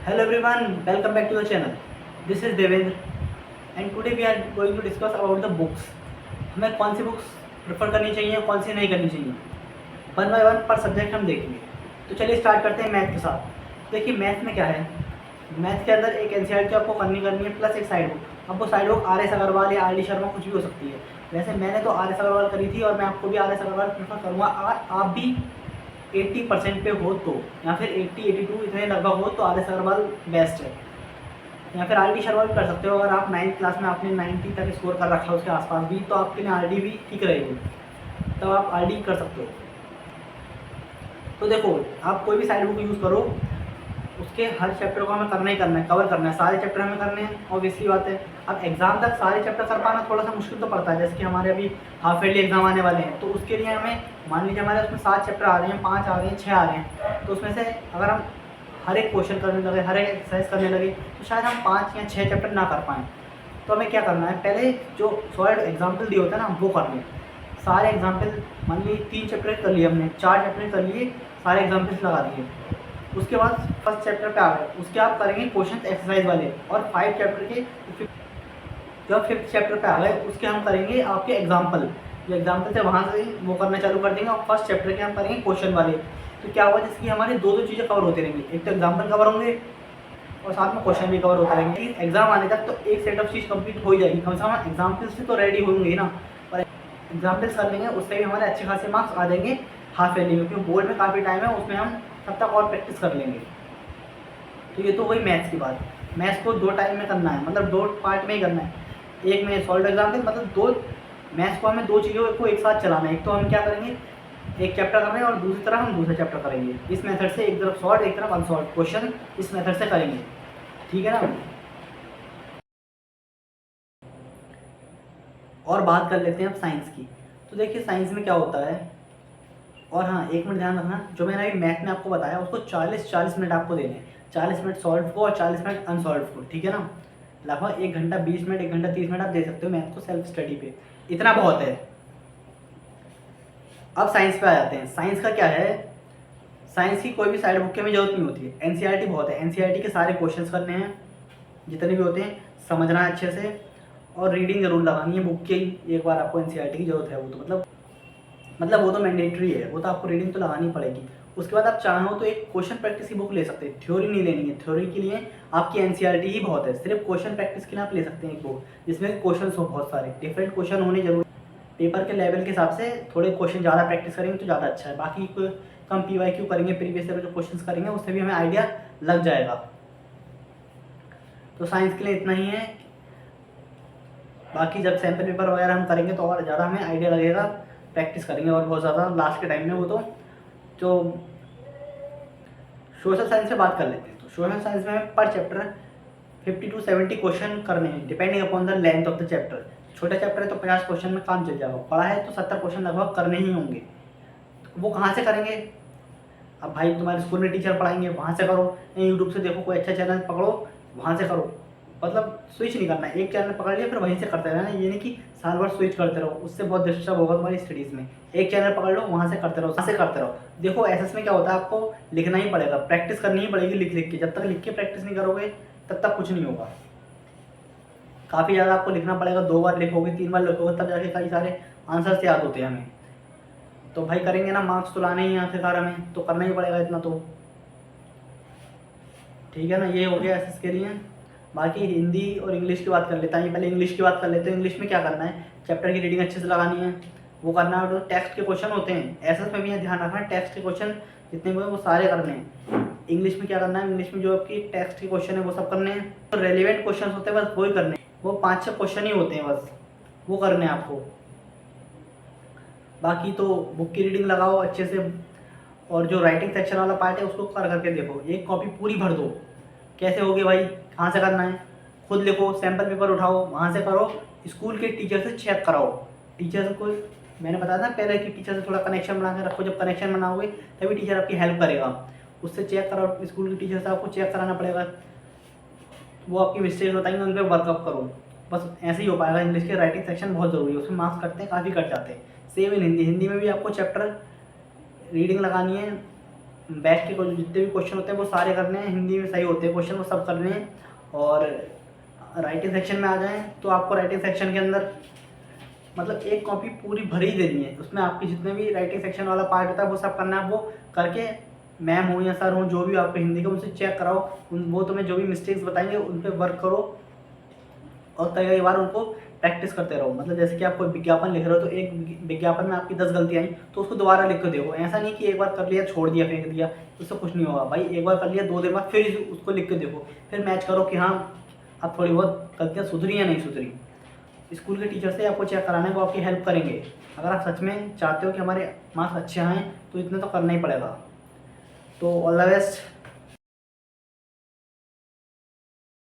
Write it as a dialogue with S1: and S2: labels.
S1: Hello everyone, welcome back to the channel. This is Devendra and today we are going to discuss about the books. हमें कौन सी books prefer करनी चाहिए, कौन सी नहीं करनी चाहिए, वन बाय वन पर सब्जेक्ट हम देखेंगे। तो चलिए स्टार्ट करते हैं मैथ के साथ। देखिए मैथ में क्या है, मैथ के अंदर एक एनसीईआरटी आपको करनी है प्लस एक साइड बुक। अब वो side book R S Agarwal या आर डी शर्मा कुछ भी हो सकती है। वैसे मैंने तो आर एस अग्रवाल करी थी और मैं आपको भी आर एस अग्रवाल प्रेफर करूँगा। अगर आप भी 80% पे हो तो, या फिर 80-82 इतने लगभग हो तो आर एस अग्रवाल बेस्ट है, या फिर आर डी शर्मा भी कर सकते हो। अगर आप 9th क्लास में आपने 90 तक स्कोर कर रखा है उसके आसपास भी, तो आपके लिए आर डी भी ठीक रहेगी, तब आप आर डी कर सकते हो। तो देखो आप कोई भी साइड बुक यूज़ करो, उसके हर चैप्टर को हमें करना ही करना है, कवर करना है, सारे चैप्टर हमें करने हैं। ऑब्वियसली बात है, अब एग्ज़ाम तक सारे चैप्टर कर पाना थोड़ा सा मुश्किल तो पड़ता है। जैसे कि हमारे अभी हाफ ईयरली एग्जाम आने वाले हैं, तो उसके लिए हमें मान लीजिए हमारे उसमें 7 चैप्टर आ रहे हैं, 5 आ रहे हैं, 6 आ रहे हैं, तो उसमें से अगर हम हर एक क्वेश्चन करने लगे, हर एक एक्सरसाइज करने लगे, तो शायद हम 5 या 6 चैप्टर ना कर पाएँ। तो हमें क्या करना है, पहले जो सॉलिड एग्जाम्पल दिए होते हैं ना वो कर लें। सारे एग्जाम्पल मान लीजिए 3 चैप्टर कर लिए हमने, 4 चैप्टर कर लिए, सारे एग्जाम्पल्स लगा दिए। उसके बाद फर्स्ट चैप्टर पे आ गए, उसके आप करेंगे क्वेश्चन एक्सरसाइज वाले, और 5 चैप्टर के जब 5th चैप्टर पे आ गए उसके हम करेंगे आपके एग्जाम्पल। जो एग्जाम्पल थे वहाँ से वो करना चालू कर देंगे, और फर्स्ट चैप्टर के हम करेंगे क्वेश्चन वाले। तो क्या हुआ, जैसे कि हमारे दो चीज़ें कवर होती रहेंगी, एक तो एग्जाम्पल कवर होंगे और साथ में क्वेश्चन भी कवर होता रहेंगे। एग्जाम आने तक तो एक सेट ऑफ चीज़ कंप्लीट हो ही जाएगी, कम से कम एग्जाम्पल से तो रेडी होंगे ना। और एग्जाम्पल्स कर लेंगे उससे भी हमारे अच्छे खासे मार्क्स आ जाएंगे हाफ ईयरली में, क्योंकि बोर्ड में काफ़ी टाइम है, उसमें हम तब तक और प्रैक्टिस कर लेंगे। तो ये तो वही मैथ्स की बात। मैथ्स को 2 टाइम में करना है, मतलब 2 पार्ट में ही करना है। एक में सॉल्व एग्जाम्पल, मतलब 2 मैथ्स को हमें 2 चीज़ों को एक साथ चलाना है। एक तो हम क्या करेंगे, एक चैप्टर कर रहे हैं और दूसरी तरफ हम दूसरा चैप्टर करेंगे। इस मेथड से एक तरफ सॉल्व एक तरफ अनसॉल्व क्वेश्चन इस मेथड से करेंगे, ठीक है ना। और बात कर लेते हैं अब साइंस की। तो देखिए साइंस में क्या होता है, और हाँ एक मिनट ध्यान रखना, जो मैंने अभी मैथ में आपको बताया उसको 40 मिनट आपको देने हैं। 40 मिनट सॉल्व को और 40 मिनट अनसॉल्व को, ठीक है ना। लगभग 1 घंटा 20 मिनट, 1 घंटा 30 मिनट आप दे सकते हो मैथ को सेल्फ स्टडी पे, इतना बहुत है। अब साइंस पे आ जाते हैं। साइंस का क्या है, साइंस की कोई भी साइड बुक की हमें जरूरत नहीं होती है, एनसीईआरटी बहुत है। एनसीईआरटी के सारे क्वेश्चंस करने हैं जितने भी होते हैं, समझना है अच्छे से, और रीडिंग जरूर लगानी है बुक की। एक बार आपको एनसीईआरटी की जरूरत है वो तो मतलब वो तो मैंडेटरी है, वो तो आपको रीडिंग तो लगानी पड़ेगी। उसके बाद आप चाहो तो एक क्वेश्चन प्रैक्टिस की बुक ले सकते हैं, थ्योरी नहीं लेनी है। थ्योरी के लिए आपकी एनसीईआरटी ही बहुत है, सिर्फ क्वेश्चन प्रैक्टिस के लिए आप ले सकते हैं एक बुक जिसमें क्वेश्चन हो बहुत सारे, डिफरेंट क्वेश्चन होने जरूरी। पेपर के लेवल के हिसाब से थोड़े क्वेश्चन ज़्यादा प्रैक्टिस करेंगे तो ज़्यादा अच्छा है। बाकी कम पीवाईक्यू करेंगे, प्रीवियस ईयर जो क्वेश्चन करेंगे उससे भी हमें आइडिया लग जाएगा। तो साइंस के लिए इतना ही है। बाकी जब सैम्पल पेपर वगैरह हम करेंगे तो और ज़्यादा हमें आइडिया लगेगा, प्रैक्टिस करेंगे और बहुत ज़्यादा लास्ट के टाइम में। वो तो जो सोशल साइंस में बात कर लेते हैं, तो सोशल साइंस में पर चैप्टर 50 to 70 क्वेश्चन करने हैं, depending upon the length of the chapter. छोटा चैप्टर है तो 50 क्वेश्चन में काम चल जाएगा, बड़ा है तो 70 क्वेश्चन लगभग करने ही होंगे। वो कहाँ से करेंगे, अब भाई तुम्हारे स्कूल में टीचर पढ़ाएंगे वहाँ से करो, यूट्यूब से देखो कोई अच्छा चैनल पकड़ो वहाँ से करो। मतलब स्विच नहीं करना है, एक चैनल पकड़ लिया फिर वहीं से करते रहना, ये नहीं कि साल भर स्विच करते रहो, उससे बहुत डिस्टर्ब होगा तुम्हारी स्टडीज़ में। एक चैनल पकड़ लो वहाँ से करते रहो, वहाँ से करते रहो। देखो एसएस में क्या होता है, आपको लिखना ही पड़ेगा, प्रैक्टिस करनी ही पड़ेगी लिख लिख के। जब तक लिख के प्रैक्टिस नहीं करोगे तब तक कुछ नहीं होगा। काफ़ी ज़्यादा आपको लिखना पड़ेगा, 2 बार लिखोगे 3 बार लिखोगे तब जाके कई सारे आंसर्स याद होते हैं हमें। तो भाई करेंगे ना, मार्क्स तो लाने ही आखिरकार हमें, तो करना ही पड़ेगा इतना तो, ठीक है ना। ये हो गया एसएस के लिए। बाकी हिंदी और इंग्लिश की बात कर लेते हैं। पहले इंग्लिश की बात कर लेते हैं। इंग्लिश में क्या करना है, चैप्टर की रीडिंग अच्छे से लगानी है, वो करना है। और टेक्स्ट के क्वेश्चन होते हैं एसएस में भी ध्यान रखना है, टेक्स्ट के क्वेश्चन जितने भी हैं वो सारे करने हैं। इंग्लिश में क्या करना है, इंग्लिश में जो आपकी टेक्स्ट के क्वेश्चन है वो सब करने हैं। तो रेलिवेंट क्वेश्चन होते हैं बस वही करने हैं, वो 5-6 क्वेश्चन ही होते हैं बस, वो करने हैं आपको। बाकी तो बुक की रीडिंग लगाओ अच्छे से, और जो राइटिंग सेक्शन वाला पार्ट है उसको कर करके देखो, एक कॉपी पूरी भर दो। कैसे होगी भाई, कहाँ से करना है, खुद लिखो, सैम्पल पेपर उठाओ वहाँ से करो, स्कूल के टीचर से चेक कराओ। टीचर को मैंने बताया था पहले कि टीचर से थोड़ा कनेक्शन बना के रखो, जब कनेक्शन बनाओगे तभी टीचर आपकी हेल्प करेगा। उससे चेक कराओ, स्कूल के टीचर से आपको चेक कराना पड़ेगा, वो आपकी मिस्टेक बताएंगे उन पर वर्कअप करो। बस ऐसे ही हो पाएगा। इंग्लिश के राइटिंग सेक्शन बहुत ज़रूरी है, उसमें मार्क्स कटते हैं, काफ़ी कट जाते हैं। सेम इन हिंदी, हिंदी में भी आपको चैप्टर रीडिंग लगानी है बैठ के जितने भी क्वेश्चन होते हैं वो सारे करने हैं, हिंदी में सही होते हैं क्वेश्चन, वो सब करने हैं। और राइटिंग सेक्शन में आ जाएँ तो आपको राइटिंग सेक्शन के अंदर मतलब एक कॉपी पूरी भरी देनी है, उसमें आपके जितने भी राइटिंग सेक्शन वाला पार्ट होता है वो सब करना है। वो करके मैम हो या सर हो जो भी आपको हिंदी का, उनसे चेक कराओ, वो तुम्हें जो भी मिस्टेक्स बताएंगे उन पर वर्क करो और कई बार उनको प्रैक्टिस करते रहो। मतलब जैसे कि आप कोई विज्ञापन लिख रहे हो तो एक विज्ञापन में आपकी 10 गलतियाँ आई तो उसको दोबारा लिख कर देखो। ऐसा नहीं कि एक बार कर लिया छोड़ दिया फेंक दिया, उससे कुछ नहीं होगा भाई। एक बार कर लिया 2 दिन बाद फिर उसको लिख कर देखो, फिर मैच करो कि हाँ अब थोड़ी बहुत गलतियाँ सुधरी या नहीं सुधरी। स्कूल के टीचर से आपको चेक कराना है, वो आपकी हेल्प करेंगे। अगर आप सच में चाहते हो कि हमारे मार्क्स अच्छे आएँ तो इतना तो करना ही पड़ेगा। तो ऑल द बेस्ट।